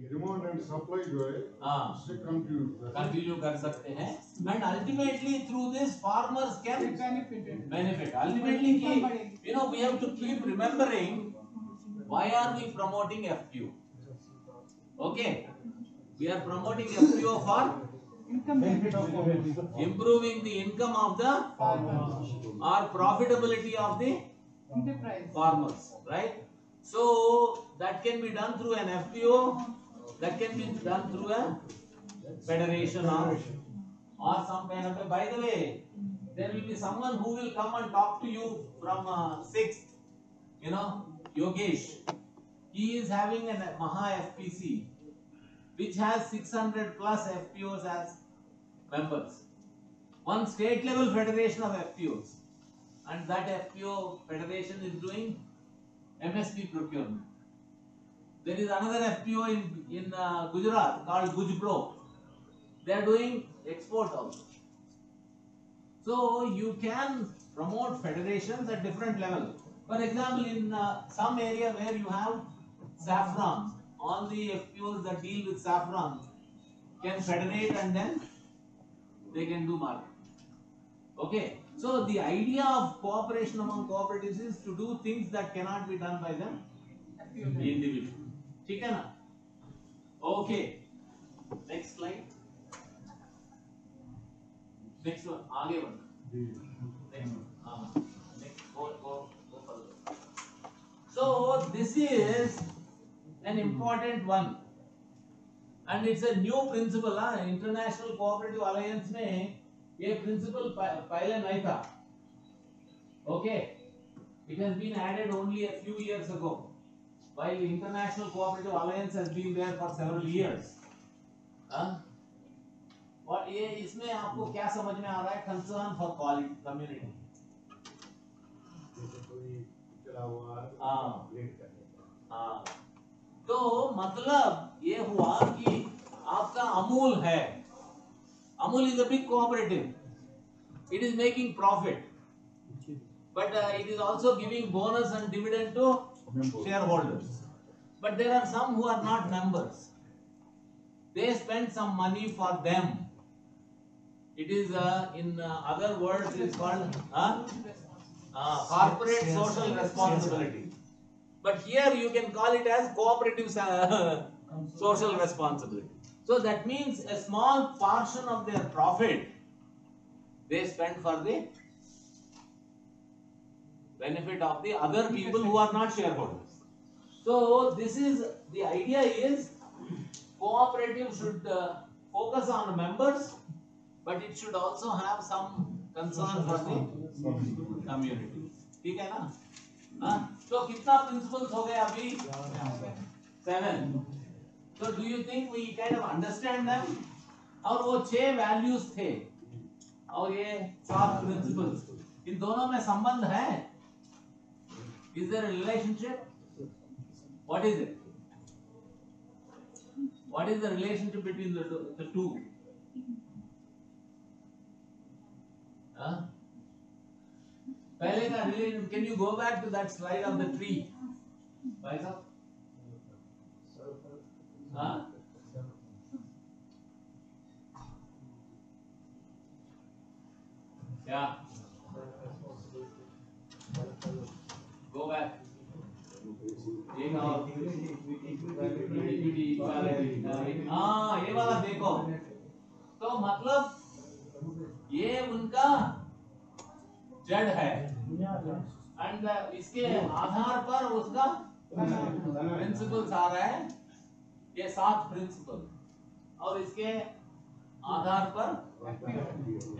Demand and supply जो है उससे कंटिन्यू कर सकते हैं and ultimately through this farmers can benefit ultimately कि you know we have to keep remembering why are we promoting FPO okay we are promoting FPO for improving the income of the or profitability of the farmers, right? So that can be done through an FPO, that can be done through a federation or some kind of a, by the way, there will be someone who will come and talk to you from 6th, you know, Yogesh. He is having a Maha FPC which has 600 plus FPOs as members. One state level federation of FPOs, and that FPO federation is doing MSP procurement. There is another FPO in Gujarat called Gujpro. They are doing export also. So you can promote federations at different level. For example, in some area where you have saffron, all the FPOs that deal with saffron can federate and then they can do market. Okay, so the idea of cooperation among cooperatives is to do things that cannot be done by them individually. ठीक है ना? Okay, next slide. Next one, आगे बढ़. Next one, next go further. So this is an important one. And it's a new principle. International Cooperative Alliance में ये principle पहले नहीं था. Okay, it has been added only a few years ago. While the International Cooperative Alliance has been there for several years. और ये इसमें आपको क्या समझ में आ रहा है? Concern for quality community. तो मतलब ये हुआ कि आपका अमूल है. Amul is a big cooperative. It is making profit, but it is also giving bonus and dividend to shareholders. But there are some who are not members. They spend some money for them. It is in other words it is called corporate social responsibility. But here you can call it as cooperative social responsibility. So that means a small portion of their profit they spend for the benefit of the other people who are not shareholders. So this is the idea is cooperative should focus on members, but it should also have some concern for the community. ठीक है ना? तो कितना principles हो गए अभी? 7. So do you think we kind of understand them? और वो 6 values थे और ये 7 principles. इन दोनों में संबंध है? Is there a relationship? What is it? What is the relationship between the two? पहले का relationship. Can you go back to that slide of the tree? भाई साहब? Yeah. Go back. ये वाला देखो. तो मतलब ये उनका जड़ है एंड इसके आधार पर उसका प्रिंसिपल्स आ रहा है. ये 7 प्रिंसिपल और इसके आधार पर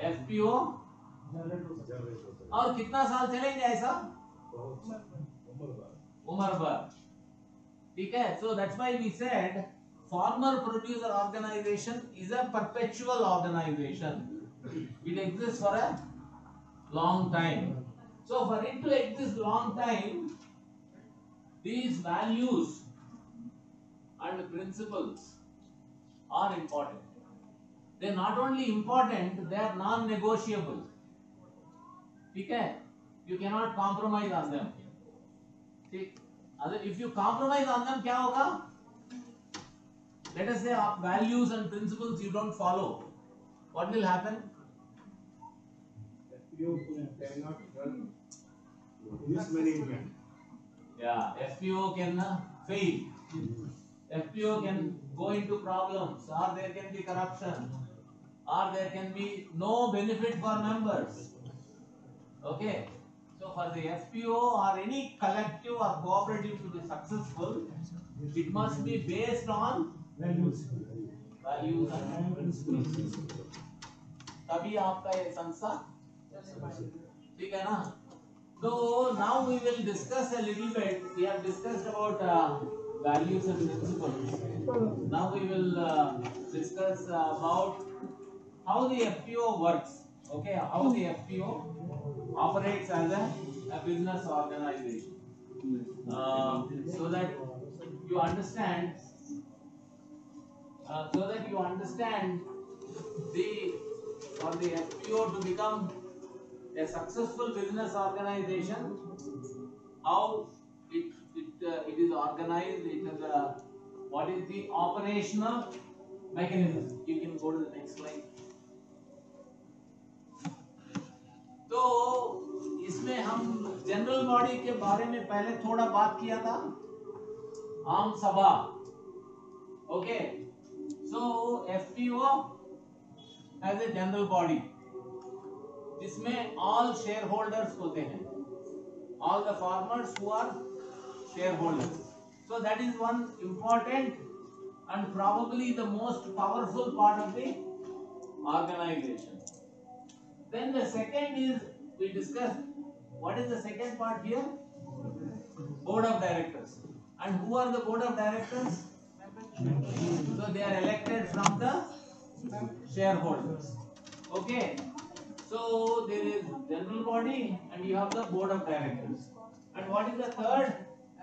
एफपीओ. और कितना साल चलेंगे ऐसा? उम्र भर. ठीक है. So that's why we said farmer producer organization is a perpetual organization. It exists for a long time. So for it to exist long time, these values and principles are important. They are not only important, they are non-negotiable. ठीक है? You cannot compromise on them. ठीक? If you compromise on them, क्या होगा? let us say values and principles you don't follow, what will happen? FPO cannot run mismanagement. Yeah, FPO can fail. FPO can go into problems, or there can be corruption, or there can be no benefit for members. Okay, so for the FPO or any collective or cooperative to be successful, it must be based on values and principles. तभी आपका ये संस्था ठीक है ना? So now we will discuss a little bit. We have discussed about values and principles. Now we will discuss about how the FPO works. Okay, how the FPO operates as a business organization. So that you understand. For the FPO to become a successful business organization, how it is organized, what is the operational mechanism. You can go to the next slide. तो इसमें हम general body के बारे में पहले थोड़ा बात किया था, आम सभा. Okay, so FPO as a general body जिसमें all shareholders होते हैं, all the farmers who are shareholders. So that is one important and probably the most powerful part of the organization. Then the second is, we discussed what is the second part here? Board of directors. And who are the board of directors? So they are elected from the shareholders. Okay, so there is general body and you have the board of directors. And what is the third?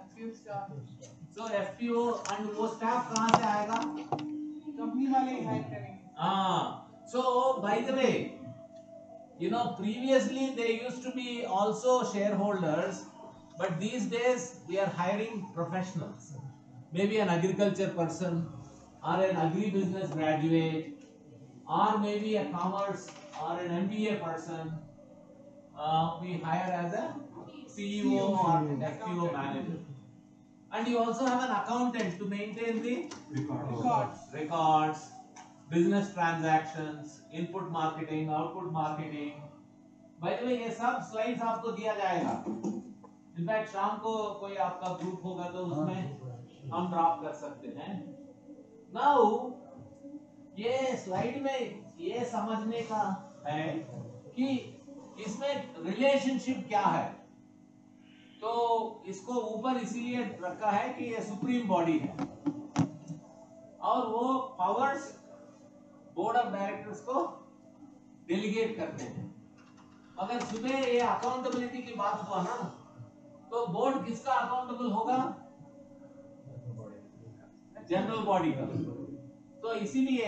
FPO staff. So FPO and वो staff कहाँ से आएगा? Company वाले higher करेंगे. So by the way, you know, previously they used to be also shareholders, but these days we are hiring professionals. Maybe an agriculture person, or an agri-business graduate, or maybe a commerce or an MBA person. We hire as a CEO or FPO manager. And you also have an accountant to maintain the records, business transactions, input marketing, output marketing. By the way, ये सब slides आपको दिया जाएगा. In fact, शाम को कोई आपका group होगा तो उसमें हम ड्रॉप कर सकते हैं. Now, ये स्लाइड में ये समझने का है कि इसमें रिलेशनशिप क्या है. तो इसको ऊपर इसीलिए रखा है कि ये सुप्रीम बॉडी है और वो पावर्स बोर्ड ऑफ डायरेक्टर्स को डेलीगेट करते हैं. अगर सुबह ये अकाउंटेबिलिटी की बात हुआ ना, तो बोर्ड किसका अकाउंटेबल होगा? जनरल बॉडी का. तो इसीलिए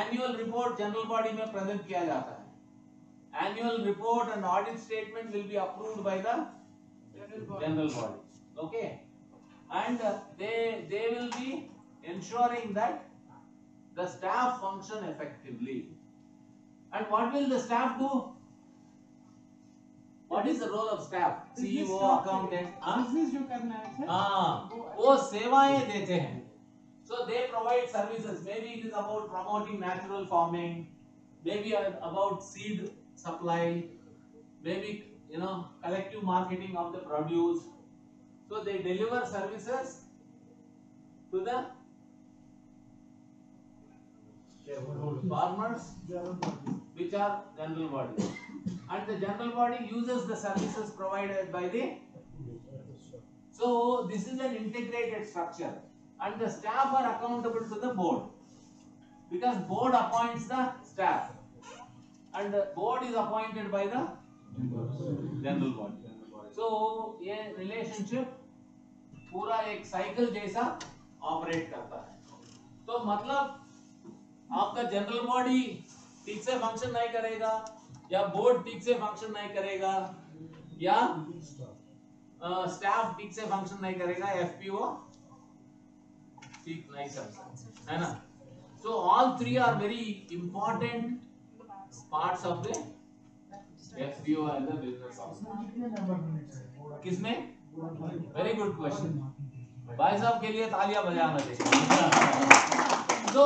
एनुअल रिपोर्ट जनरल बॉडी में प्रेजेंट किया जाता है. Annual report and audit statement will be approved by the general body. Okay, and they will be ensuring that the staff function effectively. And what will the staff do? What is the role of staff? CEO, accountant. Business जो करना है sir, हाँ, वो सेवाएं देते हैं. So they provide services. Maybe it is about promoting natural farming, maybe about seed supply, maybe collective marketing of the produce. So they deliver services to the farmers, which are general body, and the general body uses the services provided by the. So this is an integrated structure. And the staff are accountable to the board because board appoints the staff and the board is appointed by the general body. So ये relationship पूरा एक cycle जैसा operate करता है. तो मतलब आपका general body ठीक से फंक्शन नहीं करेगा या बोर्ड ठीक से फंक्शन नहीं करेगा या स्टाफ ठीक से फंक्शन नहीं करेगा, FPO ठीक नहीं समझा है ना. So all three are very important parts of the FPO as a business also. किसमें? Very good question. भाई साहब के लिए तालियां बजाना चाहिए. So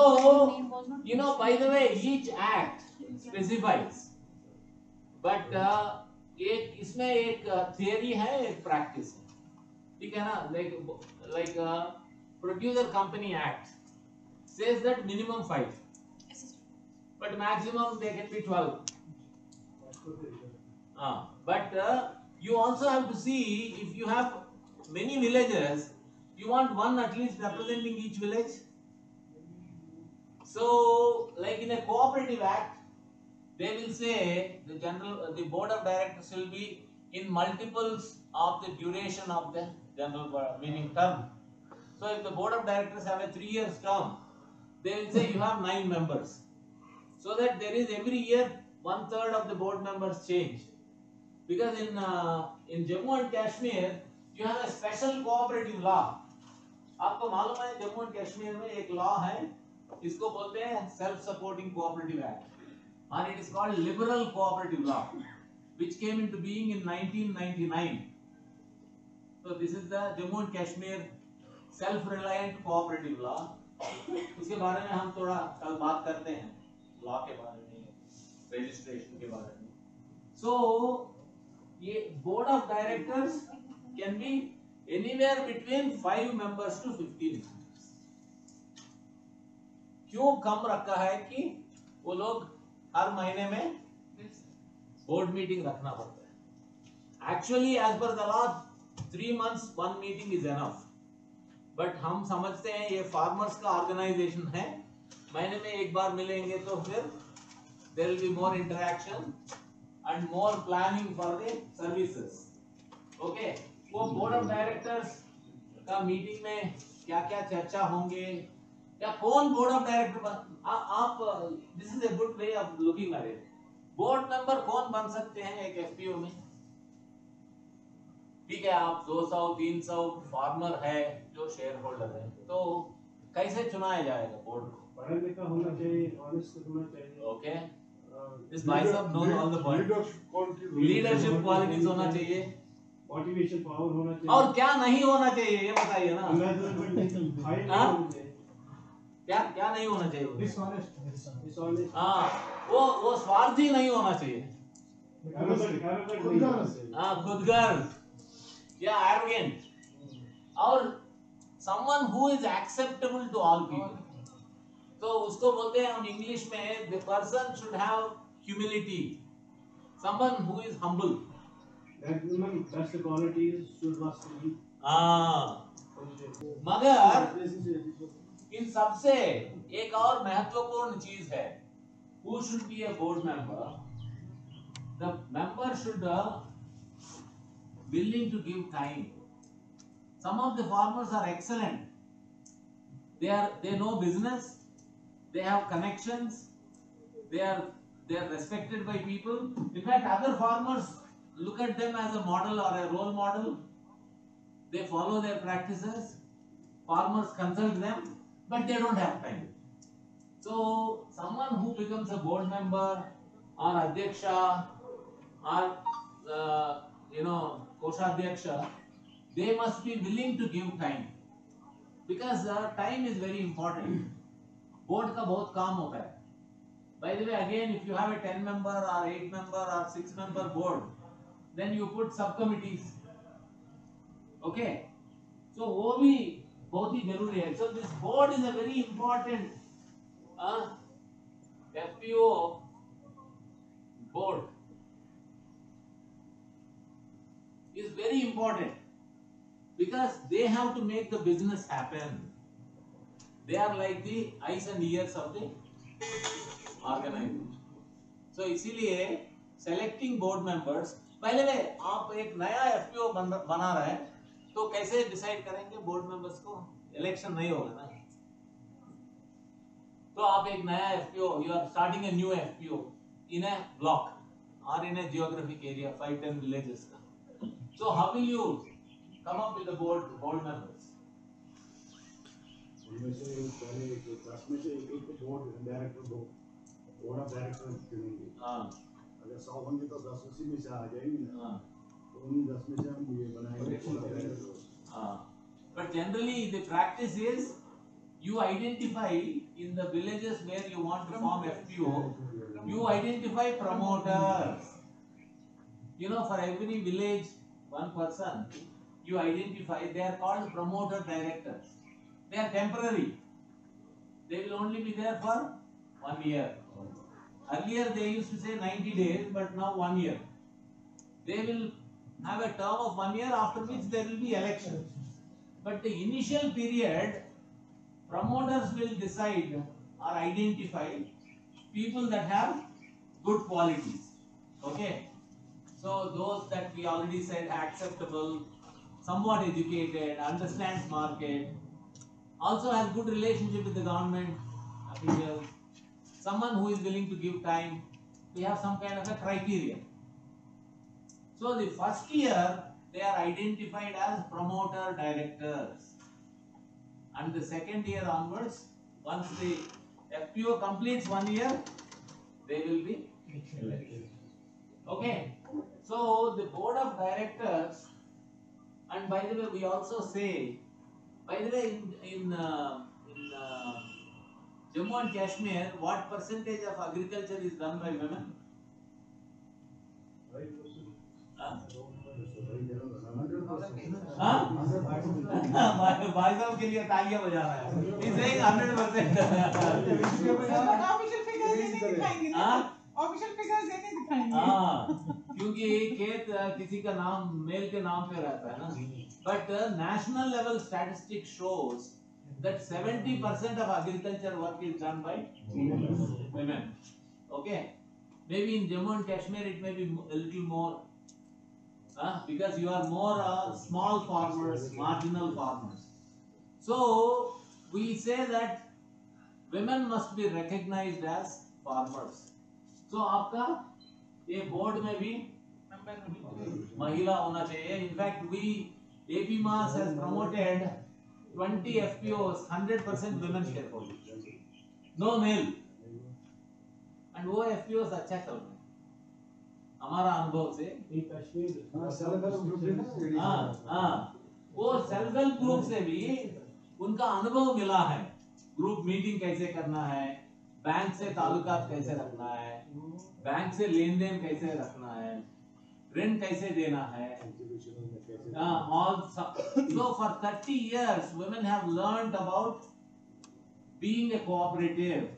you know, by the way, each act specifies, but एक इसमें एक theory है, एक practice है. ठीक है ना. Like Producer Company Act says that minimum 5, but maximum they can be 12. But you also have to see, if you have many villages, you want one at least representing each village. So like in a cooperative act, they will say the board of directors will be in multiples of the duration of the general meaning term. So if the board of directors have a 3 years term, they will say you have 9 members. So that there is every year 1/3 of the board members change. Because in Jammu and Kashmir you have a special cooperative law. आपको मालूम है Jammu and Kashmir में एक law है, इसको बोलते हैं self supporting cooperative act, and it is called liberal cooperative law, which came into being in 1999. So this is the Jammu and Kashmir self reliant cooperative law. इसके बारे में हम थोड़ा कल बात करते हैं, लॉ के बारे में, रजिस्ट्रेशन के बारे में. So ये board of directors can be anywhere between 5 members to 15 members. क्यों कम रखा है कि वो लोग हर महीने में बोर्ड मीटिंग रखना पड़ता है. Actually as per the law 3 months 1 meeting is enough. But हम समझते हैं ये फार्मर्स का ऑर्गेनाइजेशन है, महीने में एक बार मिलेंगे तो फिर there will be more interaction and more planning for the services. Okay. वो बोर्ड ऑफ डायरेक्टर्स का मीटिंग में क्या क्या चर्चा होंगे, या कौन बोर्ड ऑफ डायरेक्टर आप this is a good way of looking at it. Board member कौन बन सकते हैं एक एफपीओ में? ठीक है, आप 200-300 फार्मर है जो शेयर होल्डर है, तो कैसे चुनाया जाएगा बोर्ड को? पढ़ा लिखा होना चाहिए, ऑनेस्ट होना चाहिए. ओके, दिस भाई साहब knows all the point. Leadership qualities होना चाहिए, मोटिवेशन पावर होना चाहिए. और क्या नहीं होना चाहिए ये बताइए ना. क्या क्या नहीं होना चाहिए? डिसऑनेस्ट. हाँ, वो स्वार्थी नहीं होना चाहिए. खुदगर्ज या एरोगेंट, और someone who is acceptable to all people. तो उसको बोलते हैं हम इंग्लिश में, the person should have humility, someone who is humble. That's the qualities should must be. मगर इन सबसे एक और महत्वपूर्ण चीज है, who should be a board member? The member should willing to give time. Some of the farmers are excellent. They know business, they have connections, they are respected by people. In fact, other farmers look at them as a model or a role model. They follow their practices. Farmers consult them, but they don't have time. So someone who becomes a board member or adhyaksha or koshadhyaksha, they must be willing to give time, because time is very important. Board का बहुत काम होता है. By the way, again, if you have a 10 member or 8 member or 6 member board, then you put subcommittees. Okay, so वो भी बहुत ही जरूरी है. So this board is a very important FPO board is very important, because they have to make the business happen. They are like the eyes and ears of the organization. So इसीलिए selecting board members, पहले में आप एक नया FPO बना रहे हैं, तो कैसे डिसाइड करेंगे बोर्ड मेंबर्स को? इलेक्शन नहीं होगा ना. तो आप एक नया FPO, you are starting a new FPO in a block or in a geographic area, 5-10 villages का. So how will you come up with the board members? उनमें से पहले 10 में से एक को board director board of director चुनेंगे। अगर 100 होंगे तो 10 उसी में से आ जाएंगे ना। तो उन्हीं 10 में से हम ये बनाएंगे। But generally the practice is you identify in the villages where you want to form FPO, you identify promoters. You know, for every village, one person, you identify, they are called promoter directors. They are temporary. They will only be there for 1 year. Earlier they used to say 90 days, but now 1 year. They will have a term of 1 year, after which there will be elections. But the initial period, promoters will decide or identify people that have good qualities. Okay? So those that we already said acceptable, somewhat educated, understands market, also has good relationship with the government officials, someone who is willing to give time. We have some kind of a criteria. So the first year they are identified as promoter directors, and the second year onwards, once the FPO completes 1 year, they will be elected. Okay, so the board of directors, and by the way, we also say, by the way, in Jammu and Kashmir, what percentage of agriculture is done by women? भाई साहब के लिए तालियां बजा रहा है। He's saying 100%. Official figures ये नहीं दिखाएंगे ना। ऑफिशियल फिगर्स ये नहीं दिखाएंगे। क्योंकि खेत किसी का नाम मेल के नाम पे रहता है ना। But national level statistics shows that 70% of agriculture work is done by women. Okay, maybe in Jammu and Kashmir it may be a little more. Because you are more small farmers, marginal farmers. So we say that women must be recognized as farmers. So आपका ये board में भी महिला होना चाहिए. In fact, AP Mas has promoted 20 FPOs, 100% women shareholders, no male, and वो FPOs अच्छा चल रहे हैं. हमारा अनुभव से वो सेल्फ हेल्प ग्रुप से भी उनका अनुभव मिला है. ग्रुप मीटिंग कैसे करना है, बैंक से ताल्लुकात कैसे रखना है, बैंक से लेन देन कैसे रखना है, ऋण कैसे देना है. So for 30 years women have learned about being a cooperative.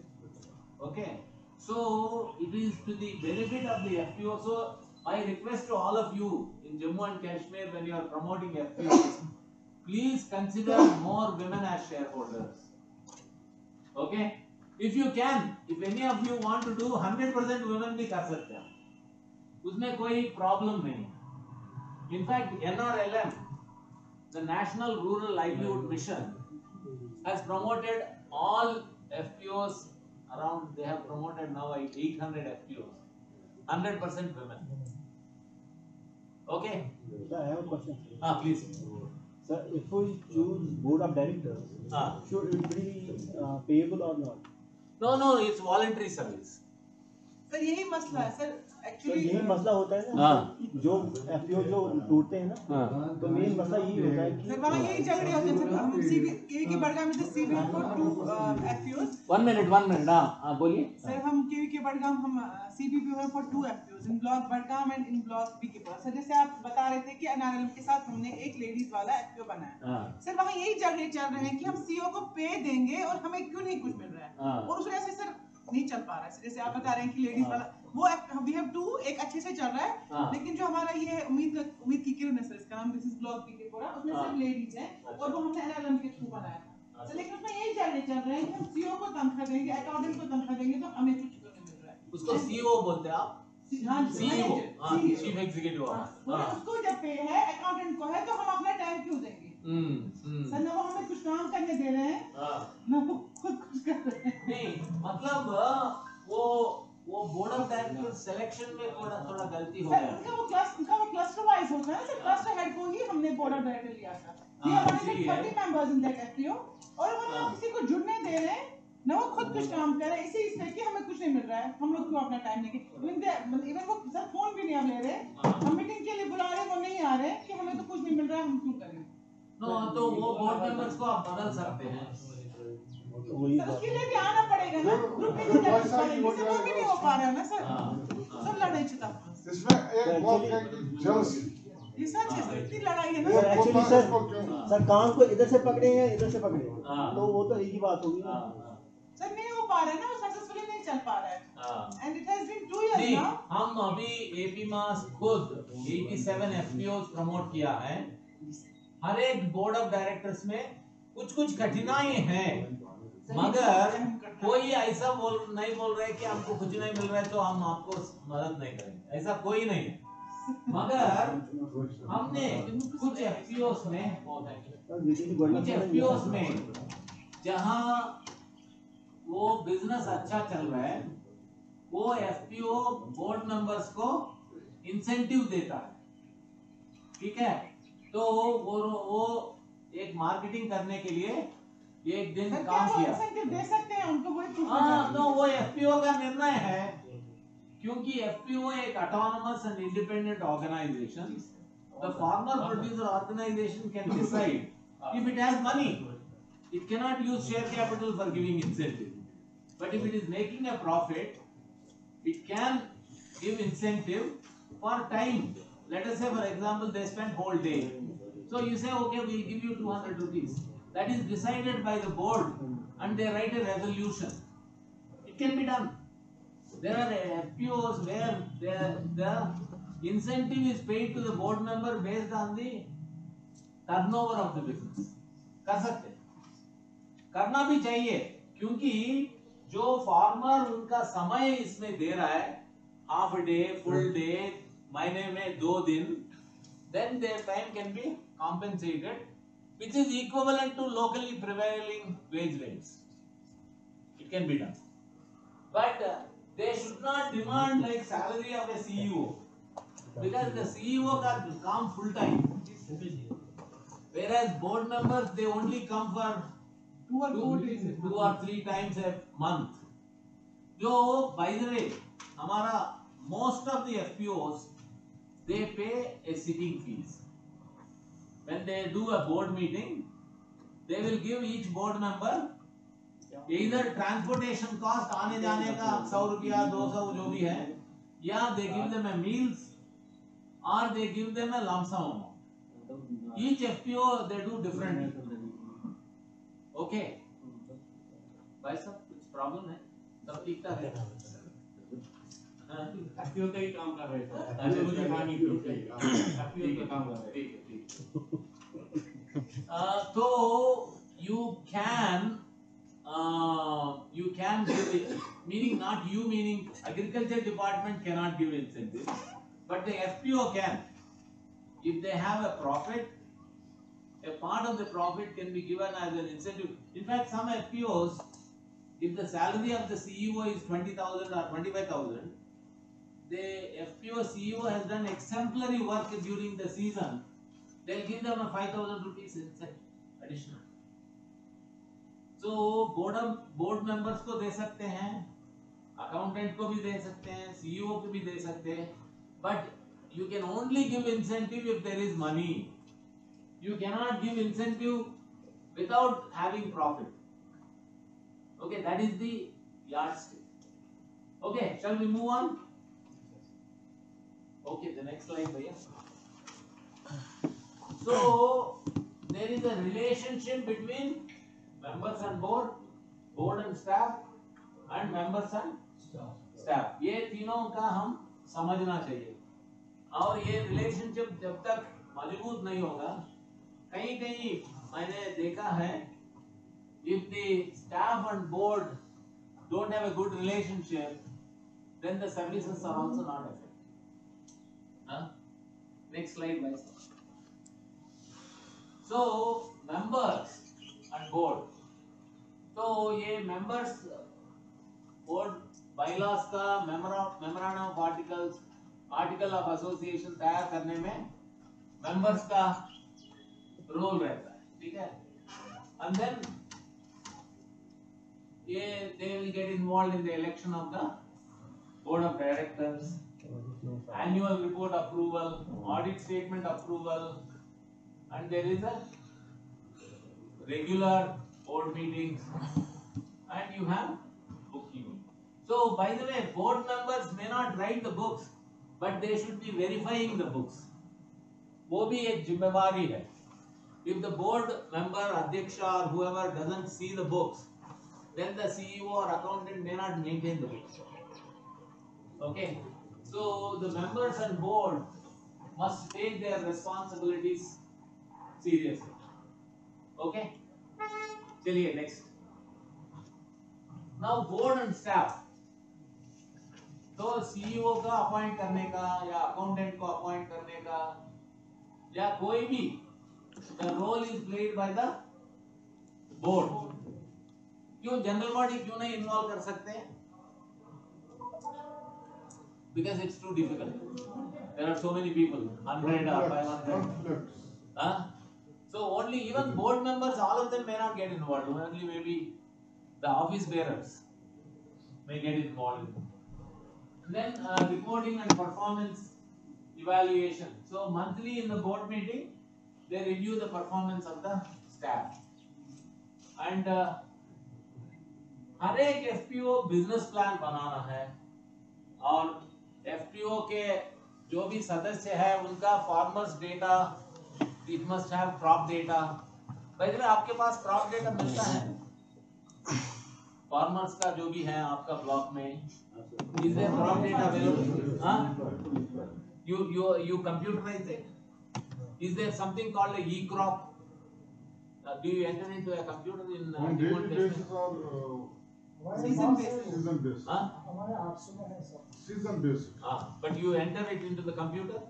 Okay, so it is to the benefit of the FPO. So my request to all of you in Jammu and Kashmir, when you are promoting FPOs, please consider more women as shareholders. Okay, if you can, if any of you want to do 100% women भी कर सकते हैं, उसमें कोई problem नहीं. In fact, NRLM, the National Rural Livelihood Mission, has promoted all FPOs around. They have promoted now 800 FPOs, 100% women. Okay. Sir, I have a question. Please. Sir, if we choose board of directors, should it be payable or not? No, it's voluntary service. Sir यही मसला है sir. Actually यही मसला होता है ना. जो FPO जो टूटते हैं ना, तो मेन मसला यही होता है कि सर वहाँ यही झगड़े होते हैं. हम केवी के बड़गाम में CB for 2 FPOs. 1 minute. हाँ बोलिए. सर हम केवी के बड़गाम हम CBP हुए for 2 FPOs in block Budgam and in block BK Pura. Sir जैसे आप बता रहे थे कि NRLM के साथ हमने एक लेडीज वाला FPO बनाया. सर वहाँ यही झगड़े चल रहे हैं कि हम CO को पे देंगे और हमें क्यों नहीं कुछ मिल रहा है, और उस वजह से सर नहीं चल पा रहा है. जैसे आप बता रहे हैं कि लेडीज वाला वो we have 2 एक अच्छे से चल रहा है, लेकिन जो हमारा ये उम्मीद की किरण है सर, इसका नाम दिस इज ब्लॉक बीकेपुरा, उसमें सिर्फ लेडीज हैं और वो हमने NRLM के थ्रू बनाया था. सर लेकिन उसमें यही झगड़े चल रहे हैं कि हम CO को तनख्वाह देंगे, अकाउंटेंट को तनख्वाह देंगे तो हमें कुछ क्यों नहीं मिल रहा है. उसको CEO बोलते हैं आप. CEO, chief executive officer. उसको जब पे है अकाउंटेंट को है तो हम अपना टाइम क्यों देंगे. सर ना वो हमें कुछ काम करने दे रहे हैं, ना वो खुद कुछ कर रहे हैं. नहीं मतलब वो बोर्ड ऑफ डायरेक्टर्स सिलेक्शन में थोड़ा गलती हो गया. उनका वो क्लास क्लस्टर वाइज होता है ना सर, क्लस्टर हेड को ही हमने बोर्ड ऑफ डायरेक्टर लिया था। ये हमारे 30 मेंबर्स इन दैट एफपीओ, और वो हम किसी को जुड़ने दे रहे हैं ना, वो खुद कुछ काम कर रहे हैं इसी इसलिए कि हमें कुछ नहीं मिल रहा है, हम लोग क्यों अपना टाइम लेके, इवन वो सर फोन भी नहीं अब ले रहे, हम मीटिंग के लिए बुला रहे, वो नहीं आ रहे कि हमें तो कुछ नहीं मिल रहा है, हम क्यों करें। नो तो वो बोर्ड मेंबर्स को आप बदल सकते हैं, सर उसके लिए भी आना पड़ेगा ना, ग्रुप मीटिंग वो भी नहीं हो पा रहा है ना सर, सब लड़ाई चुता इसमें एक बहुत जेलसी, ये सच है सर, इतनी लड़ाई है ना सर। एक्चुअली सर काम को इधर से पकड़े हैं इधर से पकड़े हैं, हाँ। तो वो तो एक ही बात होगी। सर नहीं हो पा रहा है ना, वो सक्सेसफुली नहीं चल पा रहा है, and it has been 2 years नहीं, नाउ। हम अभी एपी मास खुद 87 एफपीओस प्रमोट किया है। हर एक बोर्ड ऑफ डायरेक्टर्स में कुछ कठिनाई है, मगर कोई ऐसा नहीं बोल रहे कि हमको कुछ नहीं मिल रहा है तो हम आपको मदद नहीं करेंगे, ऐसा कोई नहीं है। मगर हमने कुछ एफपीओस में जहां वो बिजनेस अच्छा चल रहा है, वो एफपीओ बोर्ड मेंबर्स को इंसेंटिव देता है, ठीक है। तो वो एक मार्केटिंग करने के लिए एक दिन काम किया। इंसेंटिव दे सकते हैं उनको, वो हाँ, तो वो एफपीओ का निर्णय है, क्योंकि एफपीओ एक autonomous and independent organization, the farmer producer organization can decide if it has money, it cannot use share capital for giving incentive, but if it is making a profit, it can give incentive for time. Let us say for example they spend whole day, so you say okay we will give you 200 rupees, that is decided by the board and they write a resolution. It can be done. There are FPOs where the incentive is paid to the board member based on the turnover of the business. कर सकते, करना भी चाहिए, क्योंकि जो farmer उनका समय इसमें दे रहा है, हाफ डे, फुल डे, महीने में 2 दिन, then their time can be compensated, which is equivalent to locally prevailing wage rates. It can be done, but they should not demand like salary of a CEO, because the CEO का काम full time, whereas board members they only come for 2 or 3 times a month. जो by the way हमारा most of the FPOs they pay a sitting fees. When they do a board meeting, they will give each board member either transportation cost आने जाने का 100 रुपया 200 जो भी है, या they give them a meals or they give them a lump sum amount. Each FPO they do differently. Okay भाई साहब, कुछ प्रॉब्लम है? सब ठीक ठाक है? एफपीओ का ही काम कर रहे थे, मुझे पानी एफपीओ का काम कर रहे थे। तो you can give it, meaning not you, meaning agriculture department cannot give incentive, but the FPO can. If they have a profit, a part of the profit can be given as an incentive. In fact, some FPOs, if the salary of the CEO is 20,000 or 25,000, the FPO CEO has done exemplary work during the season, they'll give them a 5,000 rupees incentive additional. So board members को दे सकते हैं, accountant को भी दे सकते हैं, CEO को भी दे सकते हैं, but you can only give incentive if there is money. You cannot give incentive without having profit. Okay, that is the yardstick. Okay, shall we move on? Okay, the next slide, bhaiya. So there is a relationship between members and board, board and staff, and members and staff. ये तीनों का हम समझना चाहिए, और ये relationship जब तक मजबूत नहीं होगा, कहीं मैंने देखा है, if the staff and board don't have a good relationship, then the services are also not effective. Next slide, please. So members and board, तो ये members board bylaws का memorandum of articles article of association तैयार करने में members का role रहता है, ठीक है। And then they will get involved in the election of the board of directors, annual report approval, audit statement approval, and there is a regular board meetings, and you have bookkeeping. So by the way, board members may not write the books, but they should be verifying the books. वो भी एक जिम्मेवारी है. If the board member, Adhyaksha or whoever doesn't see the books, then the CEO or accountant may not maintain the books. Okay, so the members and board must take their responsibilities seriously. Okay, चलिए next. Now board and staff. तो CEO का appoint करने का या accountant को appoint करने का या कोई भी, the role is played by the board. क्यों जनरल बॉडी क्यों नहीं इन्वॉल्व कर सकते? Because it's too difficult. There are so many people, 100 or 500. So only even board members, all of them may not get involved. Only maybe the office bearers may get involved. And then reporting and performance evaluation. So monthly in the board meeting, they review the performance of the staff. And हर एक FPO business plan बनाना है और FPO के जो भी सदस्य है उनका farmers data, it must have crop data. भाई आपके पास क्रॉप डेटा मिलता है फार्मर्स का जो भी है आपका ब्लॉक में? Is there crop data available? हां, you computerize it? Is there something called a e-crop? Do you enter into a computer in daily basis or season basis? Season basis. हमारे 800 में है सब. Season basis. But you enter it into the computer?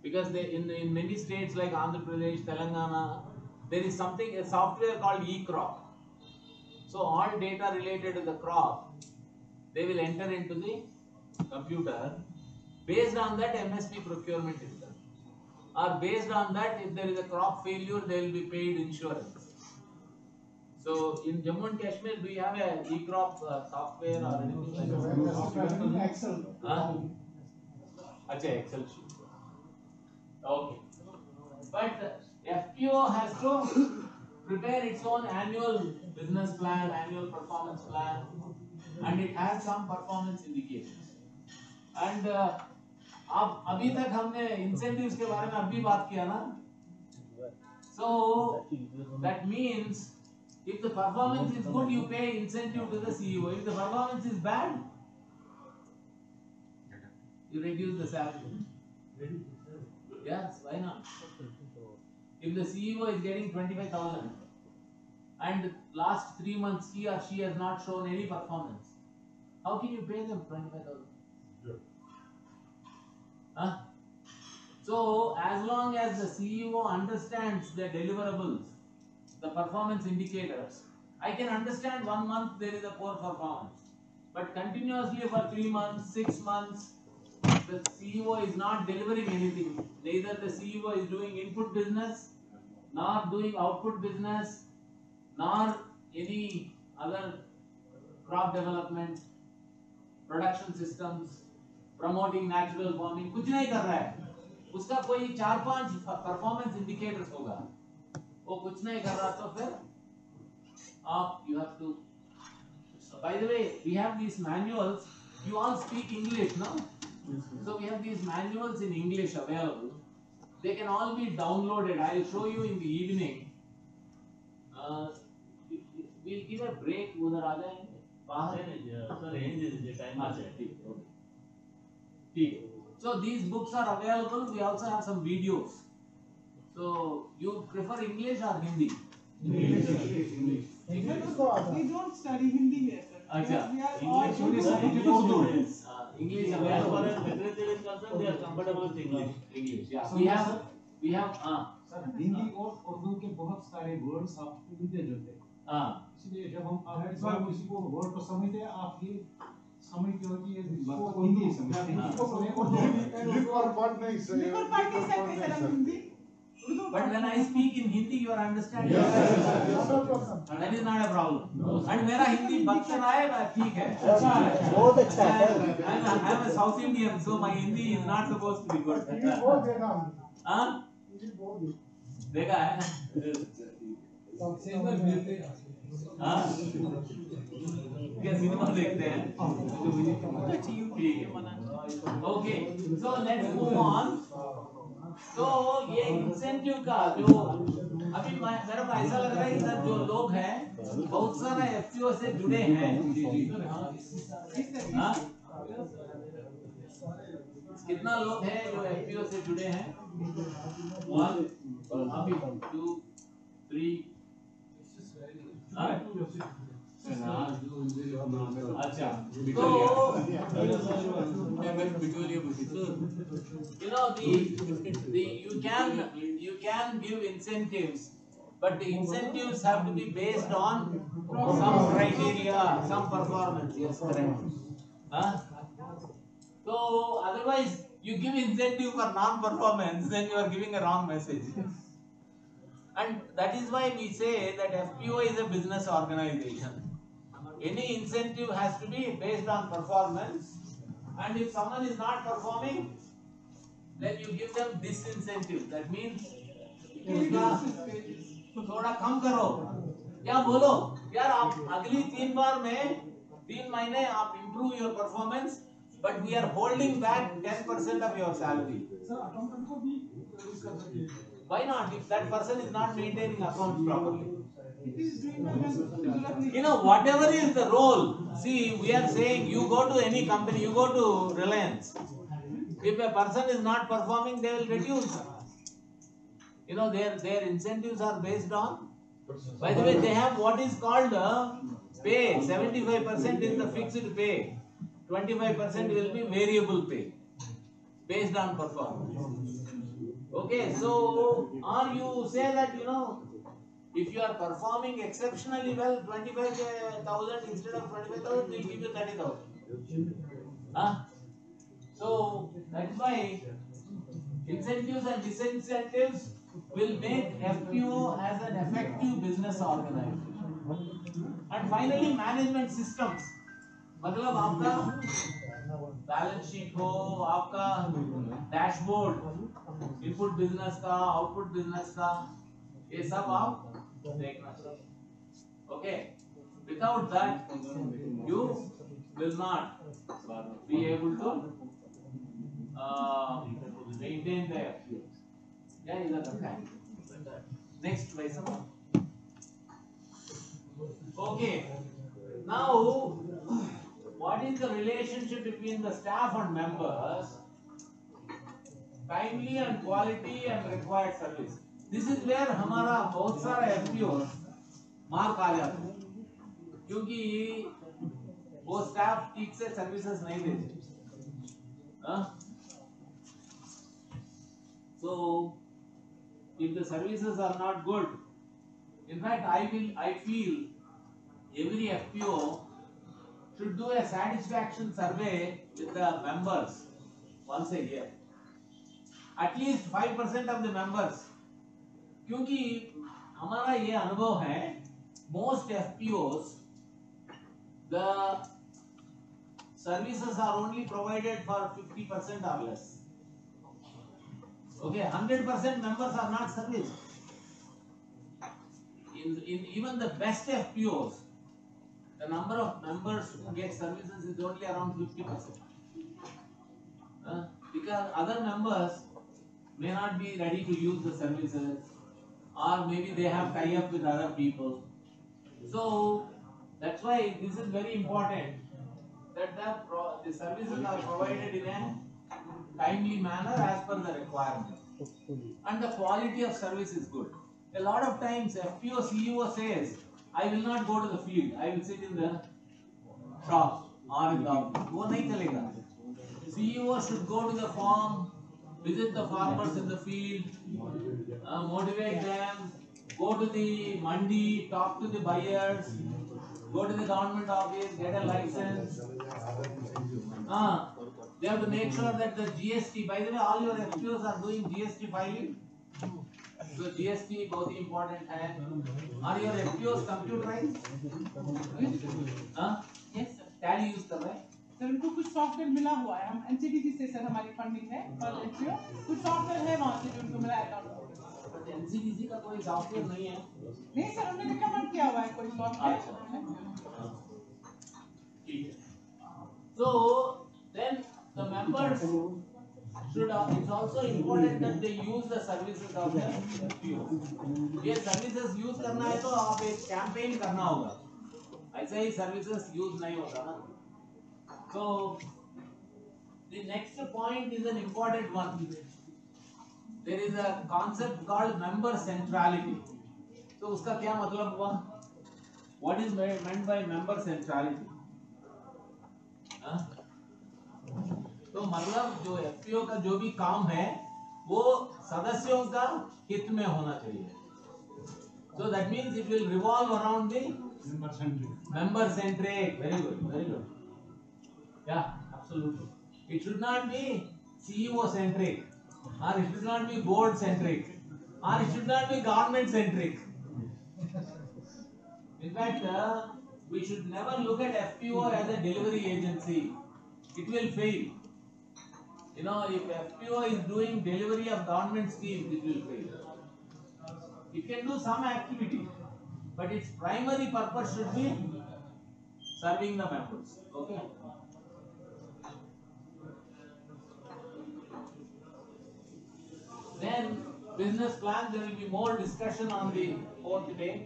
Because they, in many states like Andhra Pradesh, Telangana, there is something, a software called e-crop. So all data related to the crop, they will enter into the computer. Based on that, MSP procurement is done. Or based on that, if there is a crop failure, they will be paid insurance. So in Jammu and Kashmir, do you have a e-crop software or anything like that? Excel. अच्छा, Excel sheet. Okay. But FPO has to prepare its own annual business plan, annual performance plan, and it has some performance indicators. And अब अभी तक हमने incentives के बारे में अभी बात किया ना? So that means if the performance is good, you pay incentive to the CEO. If the performance is bad, you reduce the salary. Yes, why not? If the CEO is getting 25,000 and last 3 months he or she has not shown any performance, how can you pay them 25,000? So as long as the CEO understands the deliverables, the performance indicators, I can understand 1 month there is a poor performance, but continuously for 3 months, 6 months, the CEO is not delivering anything. Neither the CEO is doing input business, nor doing output business, nor any other crop development, production systems, promoting natural farming, कुछ नहीं कर रहा है. उसका कोई 4-5 performance indicators होगा, वो कुछ नहीं कर रहा, तो फिर आप you have to. By the way, we have these manuals. You all speak English, no? So we have these manuals in English available. They can all be downloaded. I'll show you in the evening. We'll give a break. उधर आ जाएंगे बाहर. So these books are available. We also have some videos. So you prefer English or Hindi? English. We don't study Hindi here, sir. अच्छा. We are all English available. They are comfortable with English. English. Yeah. So We have sir Hindi और उर्दू के बहुत सारे words आपको मिलते जुलते हैं, इसलिए जब हम आप इस बार किसी को वर्ड को समझते हैं, आप ये लिखकर पढ़ नहीं सकते। लिखकर पढ़ नहीं सकते सर हम Hindi. But when I speak in Hindi, you are understanding. Yes, yes, yes, That is not a problem. And मेरा हिंदी बच्चन आए ठीक है, अच्छा है, बहुत अच्छा है। I am a South Indian, so my Hindi is not supposed to be good. हाँ? देखा है? हाँ? क्या सिनेमा देखते हैं? ठीक है। Okay, so let's move on. तो ये इंसेंटिव का जो अभी मेरे को ऐसा लग रहा है कि सर जो लोग हैं बहुत सारा एफपीओ से जुड़े हैं। हाँ? कितना लोग हैं जो एफपीओ से जुड़े हैं? 1, 2, 3। अच्छा, तो you know you can give incentives, but the incentives have to be based on some criteria, some performance. Yes, correct. Huh? So otherwise you give incentive for non-performance, then you are giving a wrong message. And that is why we say that FPO is a business organization. Any incentive has to be based on performance, and if someone is not performing, then you give them disincentive. That means थोड़ा कम करो, क्या बोलो यार आप अगली 3 बार में 3 महीने आप improve your performance, but we are holding back 10% of your salary. Why not? If that person is not maintaining accounts properly. You know, whatever is the role, see, we are saying you go to any company, you go to Reliance. If a person is not performing, they will reduce. You know, their incentives are based on. By the way, they have what is called pay. 75% is the fixed pay. 25% will be variable pay, based on performance. Okay, so or you say that if you are performing exceptionally well, 25,000 instead of 25,000, we'll give you 30,000. Huh? So that's why incentives and disincentives will make FPO as an effective business organization. And finally, management systems. मतलब आपका balance sheet हो, आपका dashboard, input business का, output business का, ये सब आप देखना चाहिए. Okay, without that you will not be able to maintain the FPO. Yeah, is that okay? Next, Vaisam. Okay, now what is the relationship between the staff and members? Timely and quality and required service. This is where हमारा बहुत सारा FPO मार खा जाता है, क्योंकि वो staff ठीक से सर्विसेज नहीं देते. So if the services are not good, in fact I feel every FPO should do a satisfaction survey with the members once a year. At least 5% of the members. क्योंकि हमारा ये अनुभव है, most FPOs, the services are only provided for 50% or less. Okay, 100% members are not serviced. In even the best FPOs, the number of members who get services is only around 50%. Because other members may not be ready to use the services, or maybe they have tie-up with other people. So that's why this is very important that the services are provided in a timely manner as per the requirement, and the quality of service is good. A lot of times FPO CEO says, I will not go to the field, I will sit in the shop or in the office. वो नहीं चलेगा. CEO should go to the farm, visit the farmers in the field, motivate them, go to the mandi, talk to the buyers, go to the government office, get a license. They have to make sure that the GST, by the way, all your FPOs are doing GST filing. So GST बहुत ही important है. Are your FPOs computerized? Yes sir. Tally use कर रहे हैं? Sir उनको कुछ software मिला हुआ है. हम NCDT से सर हमारी फंडिंग है और FPO कुछ सॉफ्टवेयर है वहाँ से जो उनको मिला अकाउंट. NCDC का कोई सॉफ्टवेयर नहीं है? नहीं सर हमने रिकमेंड किया हुआ है कोई software. So then the members should. It's also important that they use the services of the FPO. ये services use करना है तो आप एक campaign करना होगा. ऐसे ही services use नहीं होता ना. So the next point is an important one. There is a concept called member centrality. So उसका क्या मतलब हुआ? What is meant by member centrality? तो मतलब जो FPO का जो भी काम है वो सदस्यों का हित में होना चाहिए. So that means it will revolve around the member centric. Very good, very good. Yeah, absolutely. It should not be CEO centric, or it should not be board centric, or it should not be government centric. In fact, we should never look at FPO as a delivery agency. It will fail. You know, if FPO is doing delivery of government schemes, it will fail. It can do some activity, but its primary purpose should be serving the members. Okay. Then business plan, there will be more discussion on the 4th day.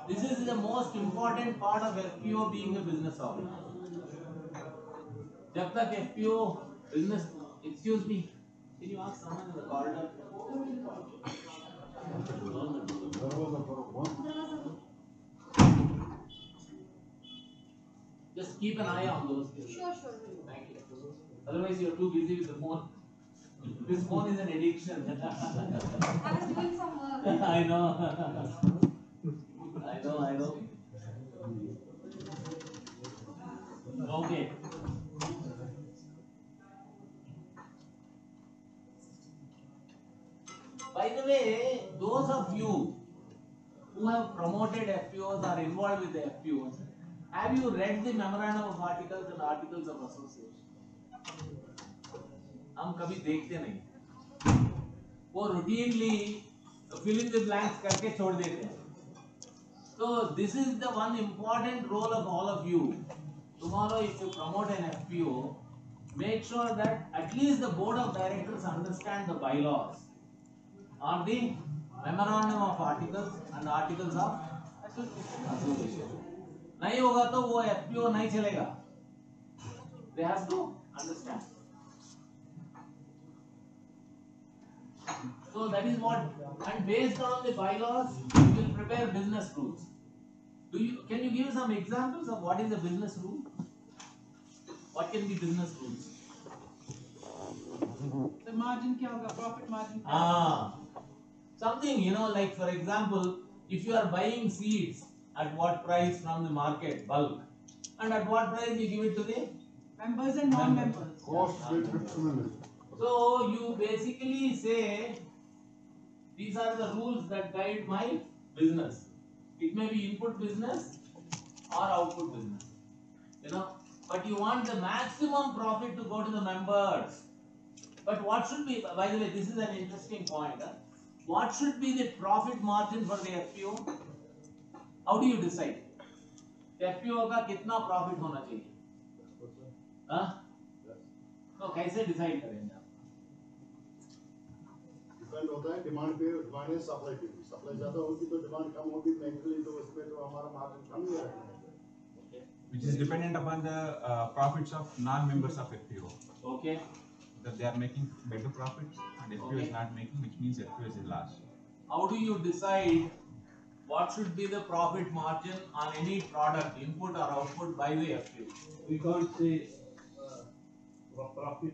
This is the most important part of FPO being a business organization. जब तक FPO business, excuse me, can you ask someone in the corridor? Just keep an eye on those. Sure. Thank you. Otherwise, you're too busy with the phone. This phone is an addiction. I was doing some work. I know. I know. Okay. By the way, those of you who have promoted FPOs or involved with the FPOs, have you read the memorandum of articles and articles of association? हम कभी देखते नहीं. वो routinely fill in the blanks करके छोड़ देते हैं. So this is the one important role of all of you. Tomorrow, if you promote an FPO, make sure that at least the board of directors understand the bylaws or the memorandum of articles and articles of association. नहीं होगा तो वो FPO नहीं चलेगा. They have to understand. So that is what, and based on the bylaws, you will prepare business rules. Can you give some examples of what is a business rule? What can be business rules? The margin क्या होगा? Profit margin. Something, like for example, if you are buying seeds, at what price from the market, bulk, and at what price you give it to the members and non-members. So you basically say, these are the rules that guide my business. It may be input business or output business, but you want the maximum profit to go to the members. But what should be, by the way, this is an interesting point. What should be the profit margin for the FPO? How do you decide? FPO का कितना profit होना चाहिए? तो कैसे decide करेंगे आप? Depend होता है डिमांड पे, डिमांड है सप्लाई पे. सप्लाई ज्यादा होगी तो डिमांड कम होगी, नेचुरली तो उसमें तो हमारा मार्जिन कम ही रहेगा. Which is dependent upon the profits of non-members of FPO. Okay. That they are making better profits and FPO is not making, which means FPO is in loss. How do you decide what should be the profit margin on any product, input or output by the FPO? We can't say profit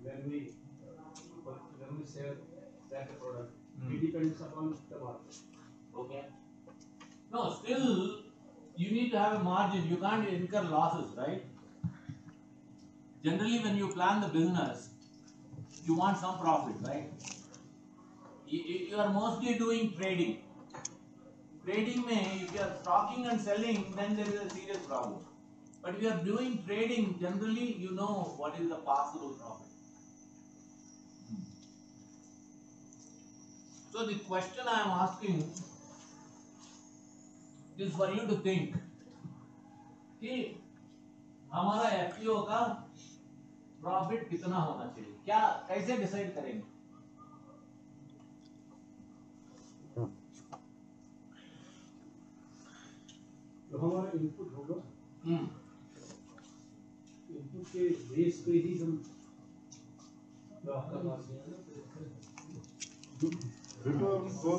when we sell that product. It depends upon the market. Okay. No, still you need to have a margin. You can't incur losses, right? Generally, when you plan the business, you want some profit, right? You are mostly doing trading. Trading may, if you are stocking and selling, then there is a serious problem. But if you are doing trading, generally you know what is the possible profit. So the question I am asking is for you to think कि हमारा FPO का profit कितना होना चाहिए, क्या कैसे decide करेंगे? तो हमारा इनपुट होगा, इनपुट के बेस पे ही हम Return for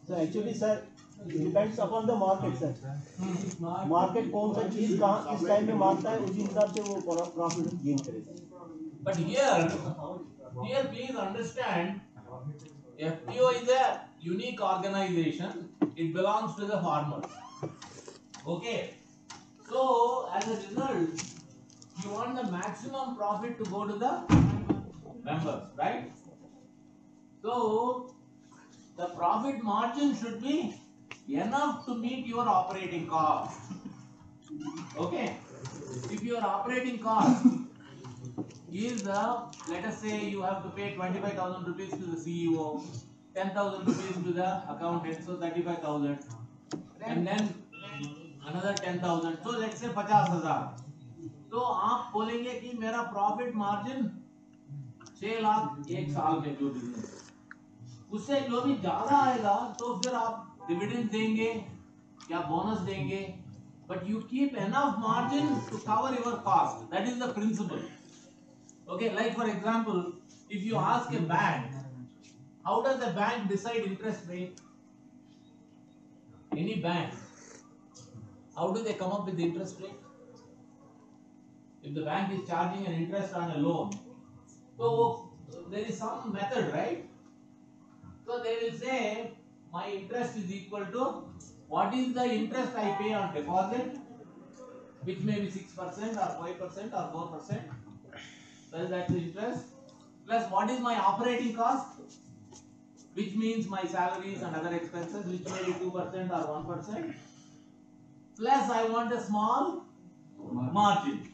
So actually, sir, it depends upon the market, sir. Market कौन सा चीज कहाँ किस टाइम में मांगता है, उसी हिसाब से वो प्रॉफिट गेन करेगा. But here please understand, FPO is a unique organization. It belongs to the farmers. Okay. So as a result, you want the maximum profit to go to the members, right? So the profit margin should be enough to meet your operating cost. Okay. If your operating cost is let us say you have to pay 25,000 rupees to the CEO, 10,000 rupees to the accountant, so 35,000, and then another 10,000, so let's say 50,000. तो आप बोलेंगे कि मेरा profit margin 6 lakh एक साल में जो business, उससे जो भी ज्यादा आएगा तो फिर आप डिविडेंड देंगे या बोनस देंगे, but you keep enough margin to cover your cost. That is the principle. Okay, like for example, if you ask a bank, how does the bank decide interest rate? Any bank, how do they come up with the interest rate? If the bank is charging an interest on a loan, so there is some method, right? So they will say my interest is equal to what is the interest I pay on deposit, which may be 6% or 5% or 4%. Well, that's the interest. Plus what is my operating cost, which means my salaries and other expenses, which may be 2% or 1%. Plus I want a small margin.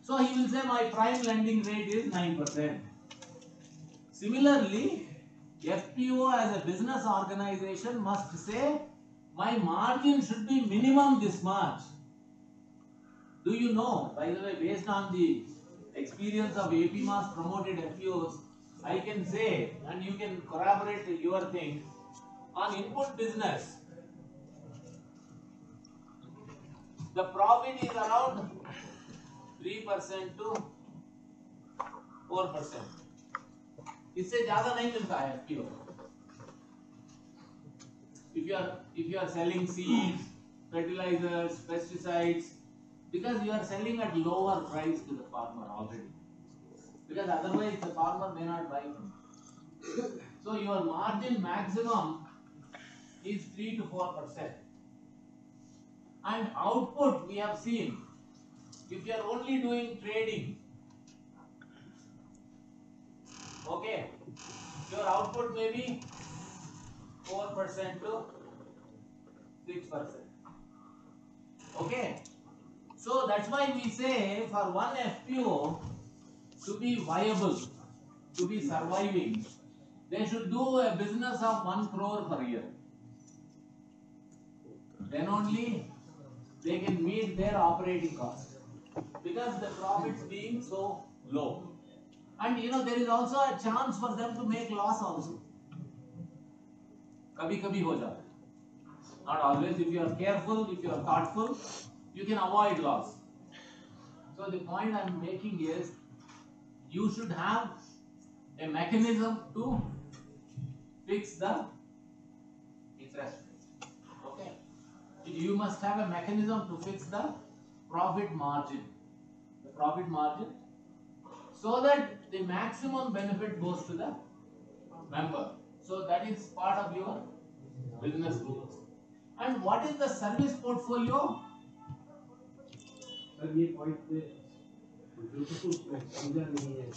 So he will say my prime lending rate is 9%. Similarly, FPO as a business organization must say my margin should be minimum this much. Do you know, by the way, based on the experience of AP Mass promoted FPOs, I can say, and you can corroborate your thing, on input business, the profit is around 3% to 4%. इससे ज़्यादा नहीं मिलता है FPO. If you are selling seeds, fertilizers, pesticides, because you are selling at lower price to the farmer already. Because otherwise the farmer may not buy it. So your margin maximum is 3 to 4%. And output we have seen, if you are only doing trading, okay, your output may be 4% to 6%. Okay, so that's why we say for one FPO to be viable, to be surviving, they should do a business of 1 crore per year. Then only they can meet their operating cost, because the profits being so low. And you know, there is also a chance for them to make loss also. Kabhi kabhi ho jata. Not always. If you are careful, if you are thoughtful, you can avoid loss. So the point I am making is, you should have a mechanism to fix the interest rate. Okay. You must have a mechanism to fix the profit margin. profit margin, so that the maximum benefit goes to the member. So that is part of your business rules. And what is the service portfolio? Sir ये point पे बिल्कुल समझा नहीं है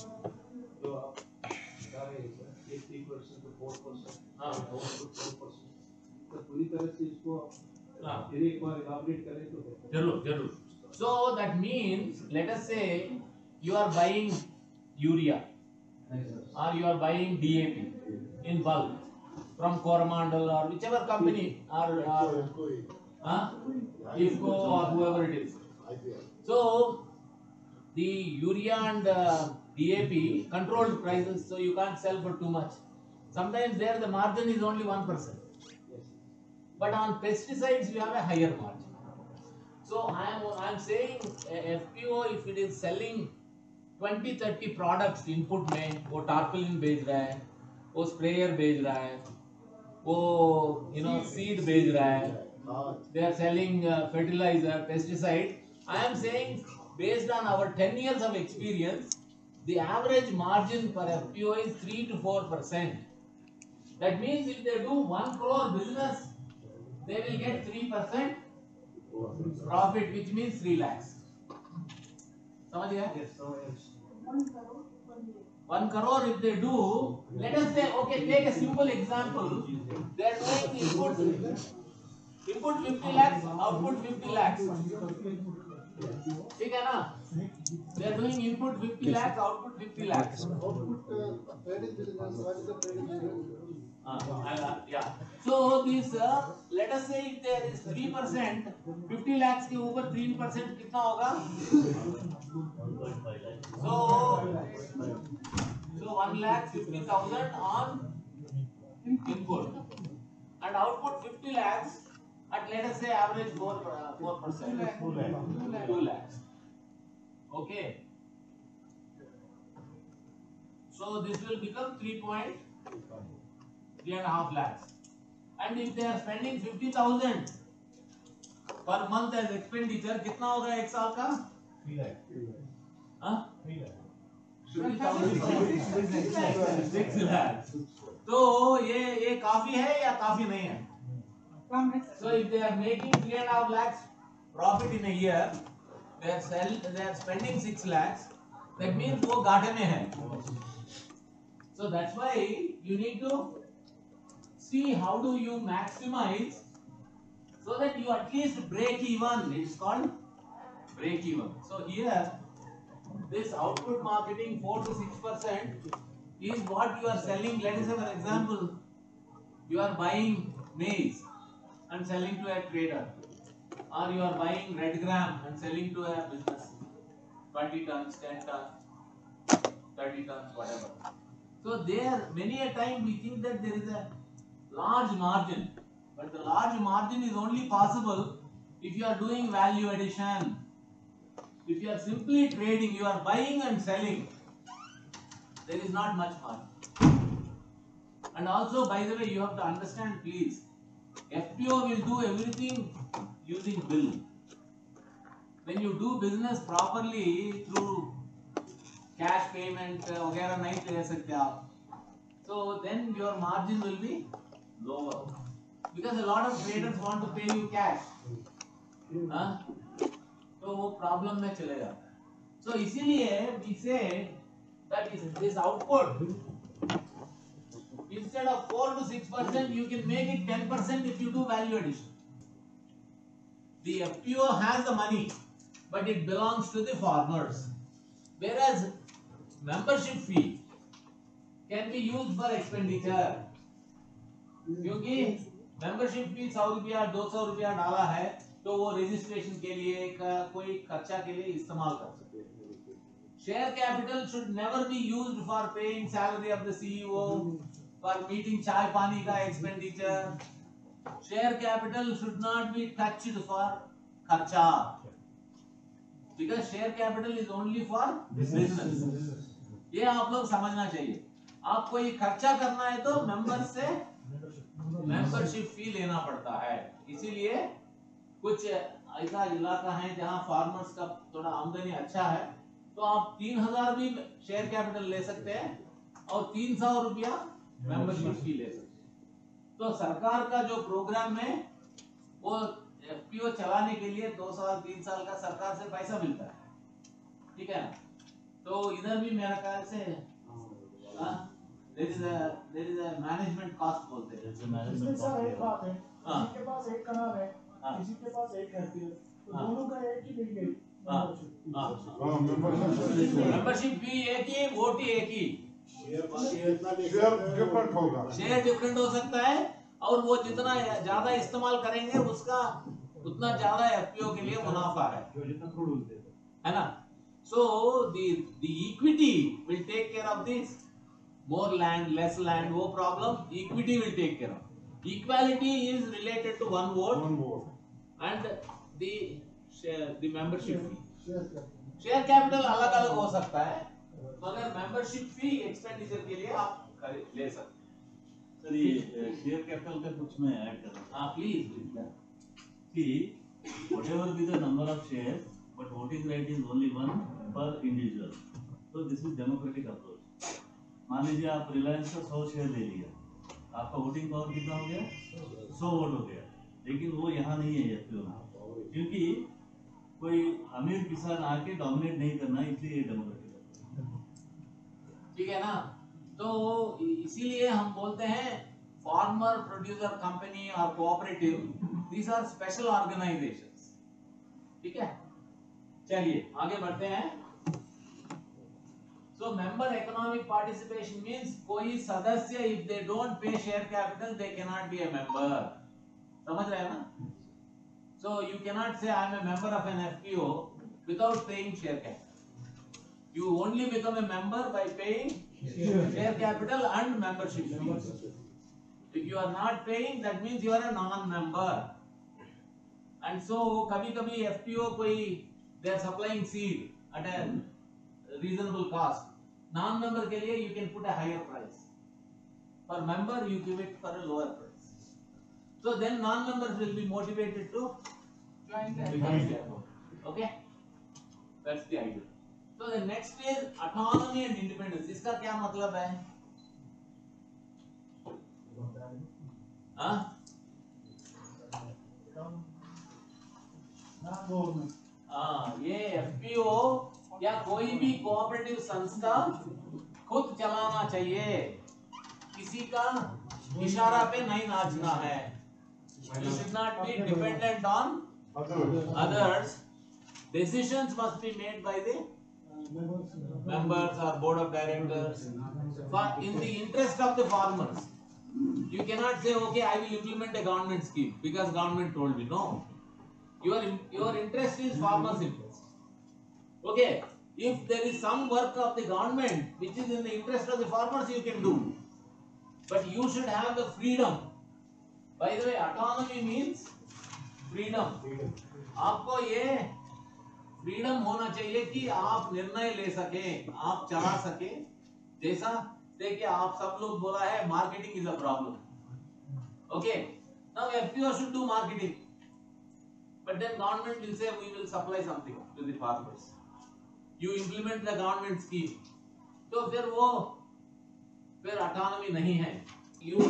जो आप बता रहे हैं सर, ये 3% to 4%, हाँ 4%, तो पूरी तरह से इसको फिर एक बार इलाबोरेट करें तो जरूर जरूर. So that means, let us say you are buying urea or you are buying DAP in bulk from Coromandel or whichever company or IFCO or whoever it is. So the urea and DAP controlled prices, so you can't sell for too much. Sometimes there the margin is only 1%, but on pesticides you have a higher margin. So I am saying FPO, if it is selling 20-30 products input में, वो tarpaulin बेच रहा है, वो sprayer बेच रहा है, वो seed बेच रहा है, they are selling fertilizer, pesticide. I am saying, based on our 10 years of experience, the average margin per FPO is 3 to 4%. That means if they do 1 crore business, they will get 3% profit, which means 3 lakhs. समझ गया? 1 crore if they do, let us say, okay, take a simple example. They are doing input 50 lakhs, output 50 lakhs. ठीक है ना? They are doing input 50 lakhs, output 50 lakhs. Yeah. So this, let us say if there is 3%, 50 lakhs के ऊपर 3% कितना होगा? So 1,50,000 on input and output 50 lakhs at, let us say, average 4%. 2 lakhs. Okay. So this will become 3.5 lakhs. And if they are spending 50,000 per month as expenditure, कितना होगा एक साल का? 3 lakh. हाँ? 3 lakh. 6 lakhs. तो ये काफी है या काफी नहीं है? So if they are making 3.5 lakhs profit in a year, they are spending 6 lakhs. That means वो घाटे में है. So that's why you need to see how do you maximize so that you at least break even. It's called break even. So here, this output marketing 4 to 6% is what you are selling. Let us say, for example, you are buying maize and selling to a trader, or you are buying red gram and selling to a business, 20 tons, 10 tons, 30 tons, whatever. So there, many a time we think that there is a large margin, but the large margin is only possible if you are doing value addition. If you are simply trading, you are buying and selling, there is not much margin. And also, by the way, you have to understand, please, FPO will do everything using bill. When you do business properly through cash payment वगैरह नहीं ले सकते आप, so then your margin will be lower because a lot of traders want to pay you cash, हाँ? तो वो problem में चले जाता है. So इसीलिए we say that this output, instead of 4 to 6%, you can make it 10% if you do value addition. The FPO has the money, but it belongs to the farmers. Whereas membership fee can be used for expenditure. क्योंकि membership fee 100 रुपया 200 रुपया डाला है, तो वो registration के लिए कोई खर्चा के लिए इस्तेमाल कर सकते हैं. Share capital should never be used for paying salary of the CEO, for meeting चाय पानी का expenditure. Share capital should not be touched for खर्चा, because share capital is only for business. ये आप लोग समझना चाहिए. आप कोई खर्चा करना है तो मेंबर से मेंबरशिप फी लेना पड़ता है. इसीलिए कुछ ऐसा इलाका है जहाँ फार्मर्स का थोड़ा आमदनी अच्छा है, तो आप 3000 भी शेयर कैपिटल ले सकते हैं और 300 रुपया मेंबरशिप फी ले सकते हैं। तो सरकार का जो प्रोग्राम है वो एफपीओ चलाने के लिए 2 साल 3 साल का सरकार से पैसा मिलता है, ठीक है। तो इधर भी मेरा ख्याल से there is a management cost बोलते हैं। इसमें सर एक बात है, किसी के पास एक कनाल है, किसी के पास एक एफपीओ, तो दोनों का एक ही देंगे मेंबरशिप फी एक ही, वोट ही एक ही, शेयर डिफरेंट होगा, शेयर डिफरेंट हो सकता है और वो जितना ज्यादा इस्तेमाल करेंगे उसका उतना ज्यादा एफपीओ के लिए मुनाफा है ना। So the equity will take care of this. More land, less land, no problem. Equity will take care of. Equality is related to one vote and the membership fee. Share capital अलग अलग हो सकता है, मगर membership fee expenditure के लिए आप ले सकते हैं। सर ये शेयर कैपिटल का कुछ मैं ऐड कर रहा हूँ। हाँ please. See, whatever be the number of shares, but voting right is only one per individual. So this is democratic approach. मान लीजिए आप रिलायंस का 100 शेयर ले लिया, आपका वोटिंग पावर कितना हो गया? 100 वोट हो गया, लेकिन वो यहाँ नहीं है एफपीओ में, क्योंकि कोई अमीर किसान आके डोमिनेट नहीं करना, इसलिए ये डेमोक्रेटिक है, ठीक है ना। तो इसीलिए हम बोलते हैं फार्मर प्रोड्यूसर कंपनी और cooperative, these are special organizations, ठीक है। चलिए आगे बढ़ते हैं। So member economic participation means कोई सदस्य if they don't pay share capital they cannot be a member, समझ रहे हैं ना। So you cannot say I am a member of an FPO without paying share capital. You only become a member by paying share capital and membership fees. If you are not paying, that means you are a non-member. And so कभी-कभी FPO कोई they are supplying seed at a reasonable cost. Non-member के लिए you can put a higher price. For member you give it for a lower price. So then non-members will be motivated to join the okay. That's the idea. So the next is autonomy and independence. इसका क्या मतलब है? हाँ? ये FPO या कोई भी cooperative संस्था खुद चलाना चाहिए, किसी का इशारा पे नहीं नाचना है। You should not be dependent on others. Decisions must be made by the members or board of directors in the interest of the farmers. You cannot say, okay, I will implement a government scheme because government told me. No, your interest is farmers' interest. Okay, if there is some work of the government which is in the interest of the farmers, you can do, but you should have the freedom. By the way, autonomy means freedom. आपको ये freedom होना चाहिए कि आप निर्णय ले सके, आप चला सके। जैसा देखिए आप सब लोग बोला है marketing is a problem. Okay, now FPO should do marketing, but then government will say we will supply something to the farmers. You implement the government scheme, तो फिर autonomy नहीं है।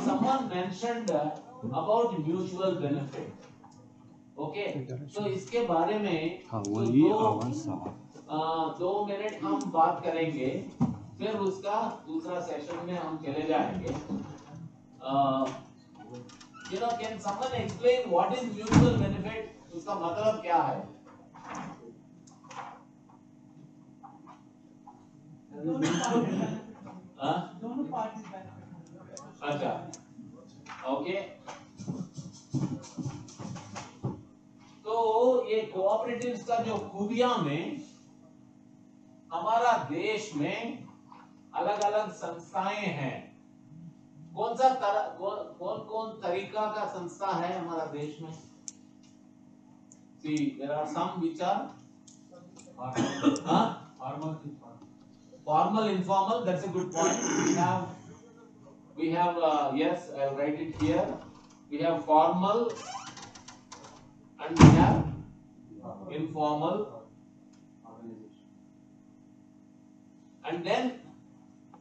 Someone mentioned about mutual benefit. Okay, so इसके बारे में दो minute हम बात करेंगे, फिर उसका दूसरा सेशन में हम चले जाएंगे। Can someone explain what is mutual benefit? उसका मतलब क्या है? दोनों पार्टी अच्छा, ओके। तो ये कोऑपरेटिव्स का जो खूबियां में हमारा देश में अलग अलग संस्थाएं हैं। कौन कौन तरीका का संस्था है हमारा देश में? See, there are some which are formal, informal. That's a good point. We have yes, I'll write it here. We have formal and we have informal and then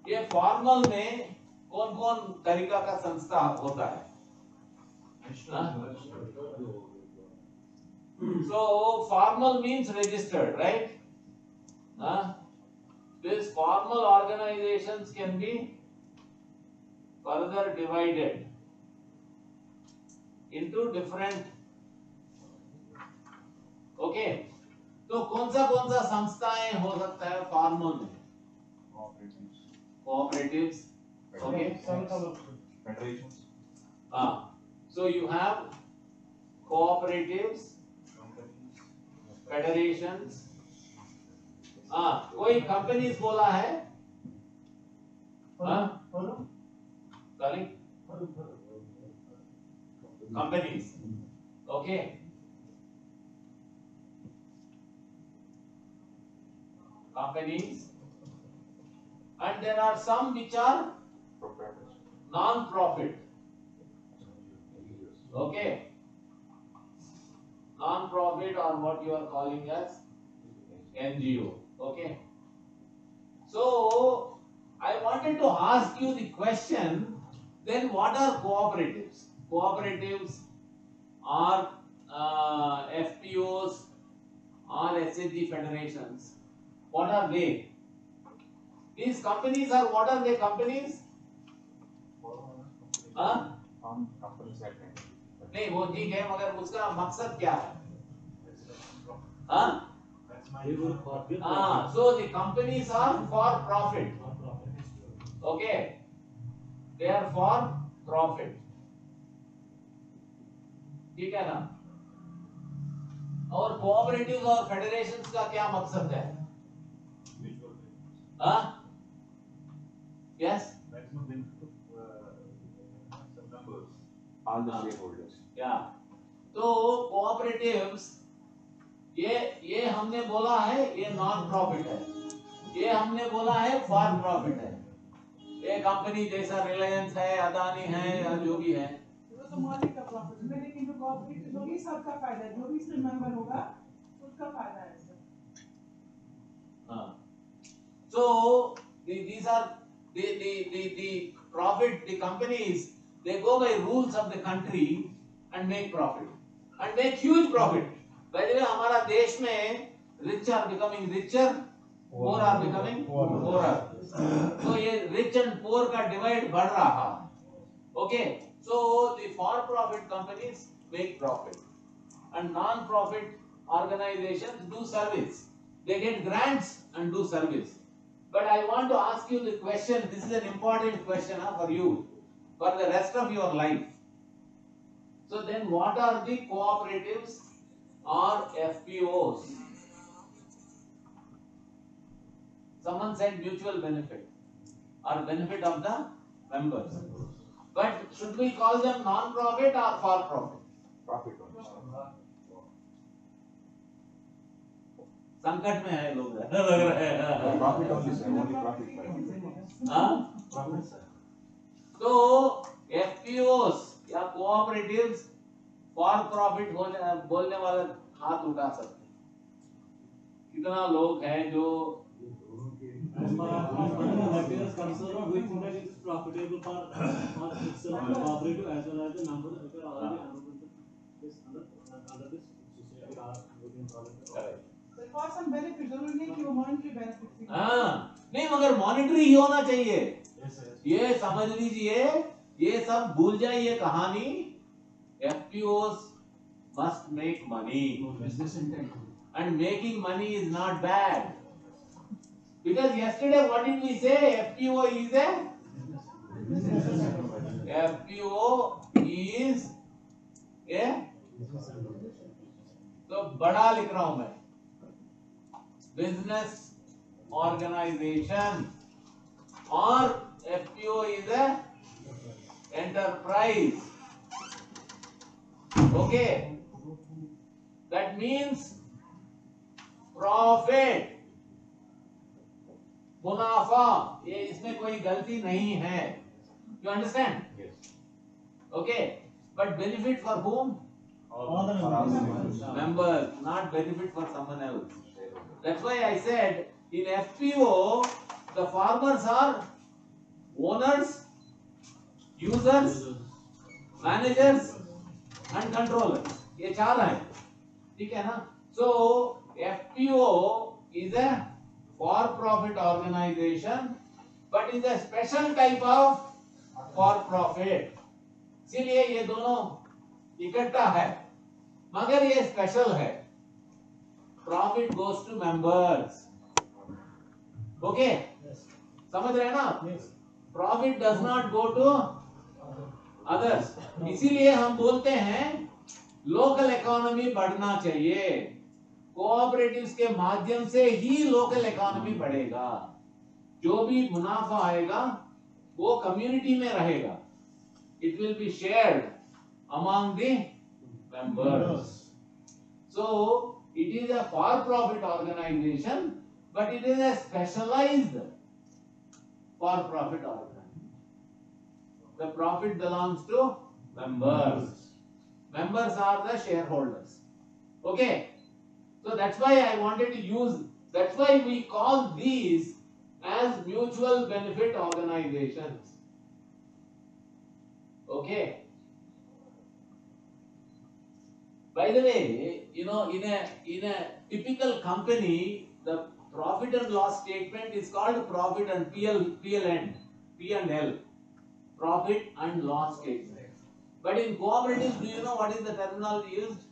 ये फॉर्मल में कौन कौन तरीका का संस्था होता है? So formal means registered, right? These formal organizations can be further divided into different. Okay. तो कौन सा संस्थाएं हो सकता है फॉर्मल में? Cooperatives. Okay. Federations. So you have cooperatives, federations. कोई कंपनीज बोला है? Sorry? Companies. Okay. Companies. And there are some which are non-profit. Okay. Non-profit or what you are calling as NGO. Okay. So I wanted to ask you the question, then what are cooperatives? Cooperatives are FPOs or SHG federations. What are they? These companies are, what are they companies? Companies that can. नहीं वो ठीक है मगर उसका मकसद क्या है? So the companies are for profit. Okay, they are for profit. ठीक है ना? और cooperatives और federations का क्या मकसद है? Yes. All the shareholders. Yeah. तो cooperatives ये हमने बोला है ये नॉन प्रॉफिट है, ये हमने बोला है फॉर प्रॉफिट है। ये कंपनी जैसा रिलायंस है, अदानी है या जो भी है, तो मौलिक का प्रॉफिट है, लेकिन जो कोऑपरेटिव होगी सबका फायदा है, जो भी इसमें मेंबर होगा उसका फायदा है sir. So these are the profit, the companies, they go by rules of the country and make profit and make huge profit. By the way, हमारा देश में rich are becoming richer, poor are becoming poorer. So ये rich and poor का divide बढ़ रहा है. Okay, so the for-profit companies make profit and non-profit organizations do service. They get grants and do service. But I want to ask you the question, this is an important question for you, for the rest of your life. So then what are the cooperatives or FPOs? Someone said mutual benefit or benefit of the members. But should we call them non-profit or for-profit? Profit only. संकट में है लोग लग रहे हैं। Profit only, sir. Only profit. हाँ? तो FPOs या cooperatives for profit बोलने वाला हाथ उठा सकते हैं। कितना लोग हैं जो profitable for itself, cooperative as well as the members which are already under this society are within Correct. For some benefit, जरूरी नहीं कि वो monetary benefit। हाँ, नहीं मगर मॉनिटरी ही होना चाहिए। Yes, sir. ये समझ लीजिए, ये सब भूल जाइए कहानी। FPOs must make money, and making money is not bad. Because yesterday, what did we say? FPO is a तो बड़ा लिख रहा हूं मैं, business organization, or FPO is a enterprise. Okay, that means profit, मुनाफा, ये इसमें कोई गलती नहीं है. You understand? Yes. Okay, but benefit for whom? all the members. Members, not benefit for someone else. That's why I said in FPO the farmers are owners, users, managers and controllers. ये चार हैं, ठीक है ना? So FPO is a for-profit organization, but is a special type of for-profit. इसीलिए ये दोनों इकट्ठा है, मगर ये स्पेशल है. Profit goes to members. Okay? समझ रहे हैं ना? Profit does not go to others. इसीलिए हम बोलते हैं लोकल इकोनॉमी बढ़ना चाहिए. कोऑपरेटिव्स के माध्यम से ही लोकल इकोनॉमी बढ़ेगा. जो भी मुनाफा आएगा वो कम्युनिटी में रहेगा. It will be shared among the members. So it is a for-profit organization, but it is a specialized for-profit organization. The profit belongs to members. Members are the shareholders. Okay? So that's why I wanted to use, that's why we call these as mutual benefit organizations. Okay? By the way, you know, in a typical company, the profit and loss statement is called profit and P&L, profit and loss statement. But in cooperatives, do you know what is the terminology used?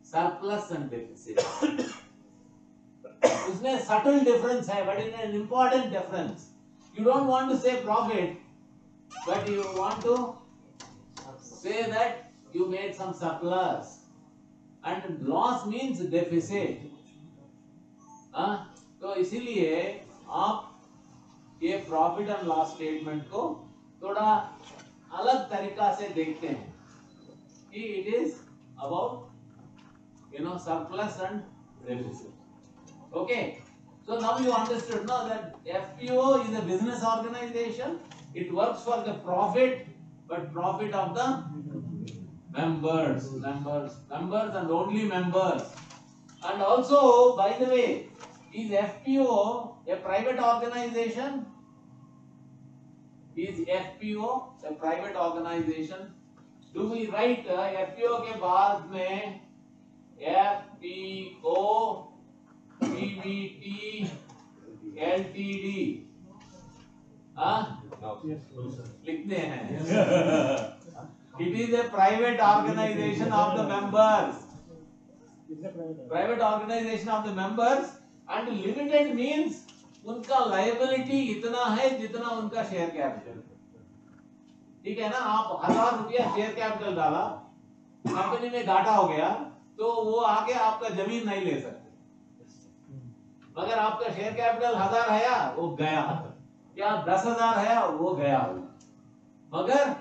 Surplus and deficit. उसमें subtle difference है, but it is an important difference. You don't want to say profit, but you want to say that you made some surplus, and loss means deficit. तो इसीलिए आप ये profit and loss statement को थोड़ा अलग तरीका से देखते हैं कि it is about surplus and deficit. Okay, so now you understood now that FPO is a business organization. It works for the profit, but profit of the members and only members. And also, by the way, is FPO a private organization? Is FPO a private organization? Do we write FPO के बाद में FPO PVT LTD लिखते हैं? It is a private organization of the members. Private organization of the members, and limited means उनका liability इतना है जितना उनका share capital. ठीक है ना? आप 1000 रुपया share capital डाला, कंपनी में घाटा हो गया, तो वो आगे आपका जमीन नहीं ले सकते. मगर आपका शेयर कैपिटल 1000 है, वो गया. या 10,000 है, वो गया. मगर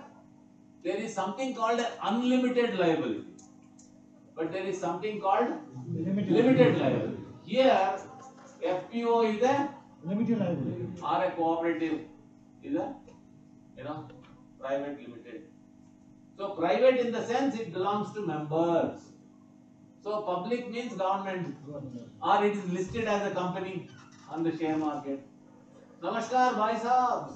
there is something called unlimited liability, but there is something called limited liability. Here FPO is a limited liability, or a cooperative is a private limited. So private in the sense it belongs to members. So public means government, or it is listed as a company on the share market. Namaskar, bhai sahab.